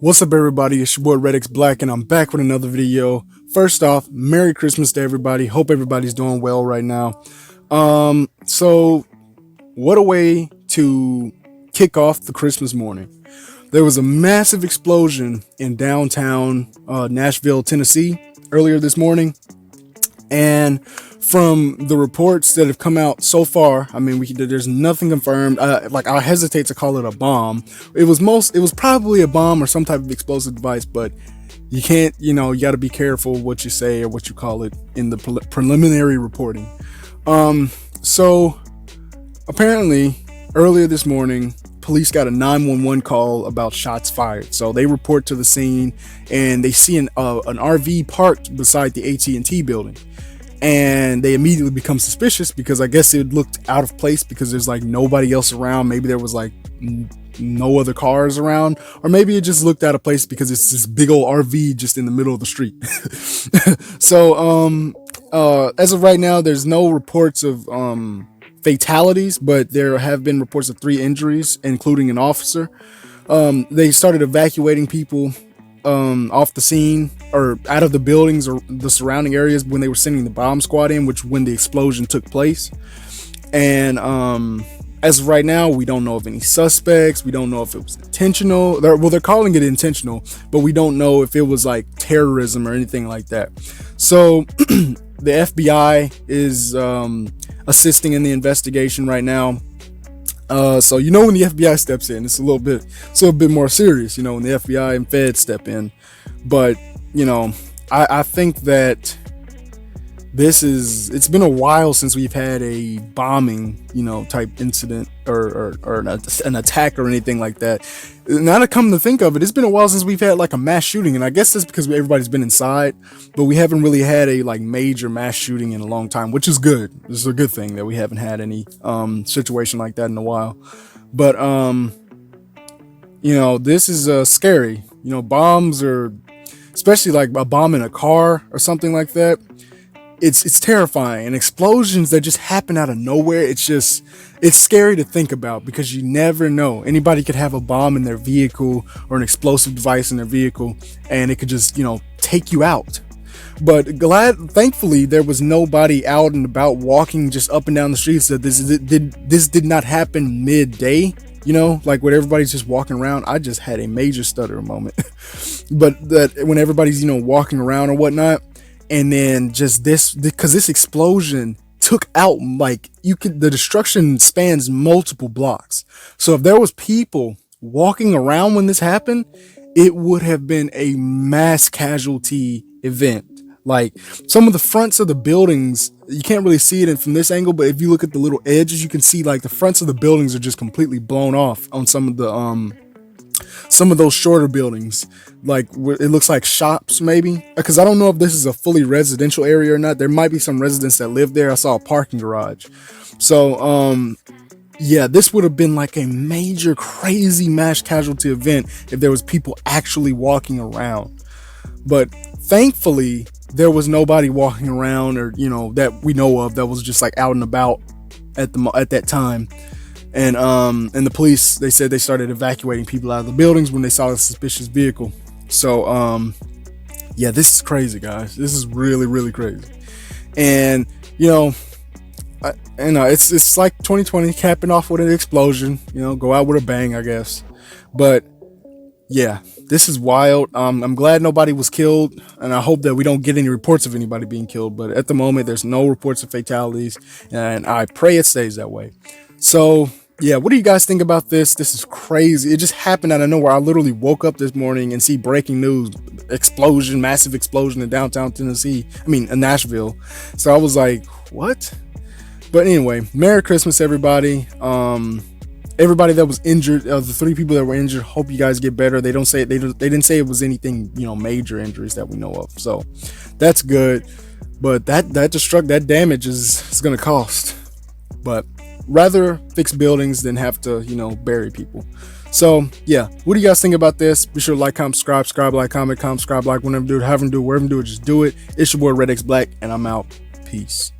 What's up, everybody? It's your boy Red X Black, and I'm back with another video. First off, Merry Christmas to everybody. Hope everybody's doing well right now. So what a way to kick off the Christmas morning. There was a massive explosion in downtown Nashville, Tennessee earlier this morning, and from the reports that have come out so far, I mean, there's nothing confirmed. I hesitate to call it a bomb. It was probably a bomb or some type of explosive device, but you can't, you got to be careful what you say or what you call it in the preliminary reporting. So apparently earlier this morning, police got a 911 call about shots fired. So they report to the scene and they see an RV parked beside the AT&T building. And they immediately become suspicious because I guess it looked out of place because there's like nobody else around. Maybe there was like no other cars around, or maybe it just looked out of place because it's this big old RV just in the middle of the street. So as of right now, there's no reports of fatalities, but there have been reports of 3 injuries, including an officer. They started evacuating people off the scene or out of the buildings or the surrounding areas when they were sending the bomb squad in, when the explosion took place. And as of right now, we don't know of any suspects. We don't know if it was intentional. They're calling it intentional, but we don't know if it was like terrorism or anything like that. So the FBI is assisting in the investigation right now. So when the FBI steps in, it's a little bit more serious, when the FBI and Fed step in. But I think that it's been a while since we've had a bombing, type incident or an attack or anything like that. Now to come to think of it, it's been a while since we've had like a mass shooting, and I guess that's because everybody's been inside, but we haven't really had a like major mass shooting in a long time, which is good. This is a good thing that we haven't had any situation like that in a while. But this is scary. Bombs, or especially like a bomb in a car or something like that, it's terrifying. And explosions that just happen out of nowhere, it's scary to think about because you never know. Anybody could have a bomb in their vehicle or an explosive device in their vehicle, and it could just take you out. But thankfully there was nobody out and about walking just up and down the streets. That this did not happen midday, like when everybody's just walking around. I just had a major stutter moment. But that when everybody's walking around or whatnot, and then just because this explosion took out, the destruction spans multiple blocks. So if there was people walking around when this happened, it would have been a mass casualty event. Like some of the fronts of the buildings, you can't really see it from this angle, but if you look at the little edges, you can see like the fronts of the buildings are just completely blown off on some of those shorter buildings. Like it looks like shops, maybe, because I don't know if this is a fully residential area or not. There might be some residents that live there. I saw a parking garage. So yeah, this would have been like a major crazy mass casualty event if there was people actually walking around. But thankfully there was nobody walking around, or that we know of, that was just like out and about at that time. And the police, they said they started evacuating people out of the buildings when they saw a suspicious vehicle. So yeah, this is crazy, guys. This is really, really crazy. And it's like 2020 capping off with an explosion. Go out with a bang, I guess. But yeah, this is wild. I'm glad nobody was killed, and I hope that we don't get any reports of anybody being killed. But at the moment, there's no reports of fatalities, and I pray it stays that way. So yeah, what do you guys think about this? This is crazy. It just happened out of nowhere. I literally woke up this morning and see breaking news: massive explosion in downtown Tennessee. In Nashville. So I was like, what? But anyway, Merry Christmas, everybody. Everybody that was injured, the 3 people that were injured, hope you guys get better. They didn't say it was anything, major injuries that we know of. So that's good. But that damage is going to cost. But rather fix buildings than have to, bury people. So yeah, what do you guys think about this? Be sure to like, comment, subscribe, like, comment, subscribe, like, whenever do it, however do it, wherever do it, just do it. It's your boy Red X Black, and I'm out. Peace.